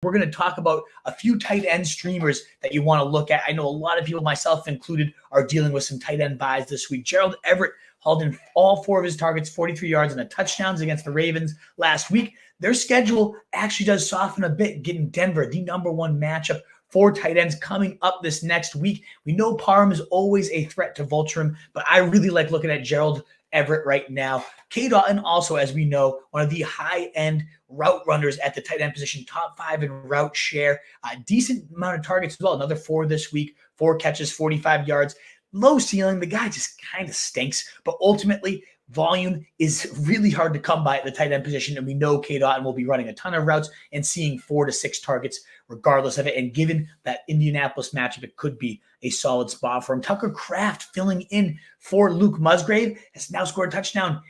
We're going to talk about a few tight end streamers that you want to look at. I know a lot of people, myself included, are dealing with some tight end buys this week. Gerald Everett hauled in all 4 of his targets, 43 yards and a touchdowns against the Ravens last week. Their schedule actually does soften a bit, getting Denver, the #1 matchup for tight ends, coming up this next week. We know Parham is always a threat to Vulture, but I really like looking at Gerald Everett right now. Cade Otton also, as we know, one of the high-end route runners at the tight end position, top 5 in route share. Decent amount of targets as well. Another 4 this week, 4 catches, 45 yards. Low ceiling. The guy just kind of stinks, but ultimately volume is really hard to come by at the tight end position, and we know Cade Otton will be running a ton of routes and seeing 4 to 6 targets regardless of it. And given that Indianapolis matchup, it could be a solid spot for him. Tucker Kraft filling in for Luke Musgrave has now scored a touchdown.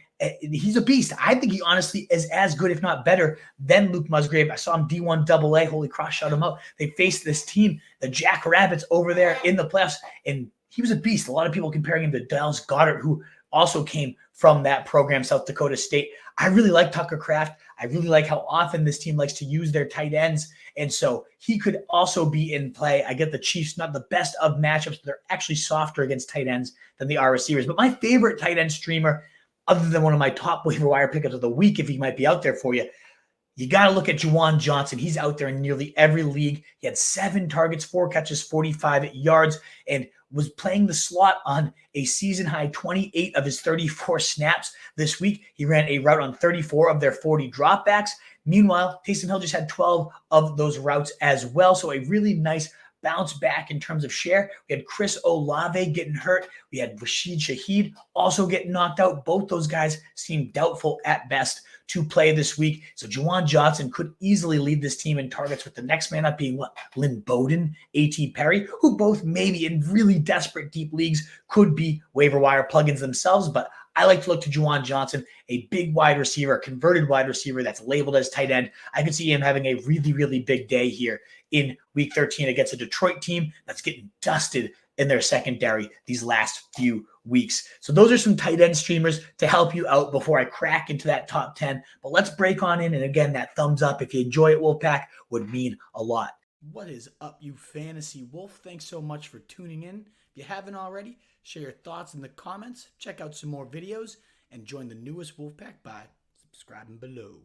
He's a beast. I think he honestly is as good, if not better, than Luke Musgrave. I saw him D1 AA. Holy cross, shut him out. They faced this team, the Jackrabbits, over there in the playoffs, and he was a beast. A lot of people comparing him to Dallas Goedert, who also came from that program, South Dakota State. I really like Tucker Kraft. I really like how often this team likes to use their tight ends, and so he could also be in play. I get the Chiefs, not the best of matchups. They're actually softer against tight ends than they are receivers. But my favorite tight end streamer, other than one of my top waiver wire pickups of the week, if he might be out there for you, you got to look at Juwan Johnson. He's out there in nearly every league. He had 7 targets, 4 catches, 45 yards, and was playing the slot on a season-high 28 of his 34 snaps this week. He ran a route on 34 of their 40 dropbacks. Meanwhile, Taysom Hill just had 12 of those routes as well, so a really nice bounce back in terms of share. We had Chris Olave getting hurt. We had Rashid Shaheed also getting knocked out. Both those guys seem doubtful at best to play this week. So Juwan Johnson could easily lead this team in targets, with the next man up being Lynn Bowden, A.T. Perry, who both maybe in really desperate deep leagues could be waiver wire plugins themselves. But I like to look to Juwan Johnson, a big wide receiver, a converted wide receiver that's labeled as tight end. I could see him having a really, really big day here in week 13 against a Detroit team that's getting dusted in their secondary these last few weeks. So those are some tight end streamers to help you out before I crack into that top 10. But let's break on in. And again, that thumbs up if you enjoy it, Wolfpack, would mean a lot. What is up, you fantasy wolf? Thanks so much for tuning in. If you haven't already, share your thoughts in the comments, check out some more videos, and join the newest Wolfpack by subscribing below.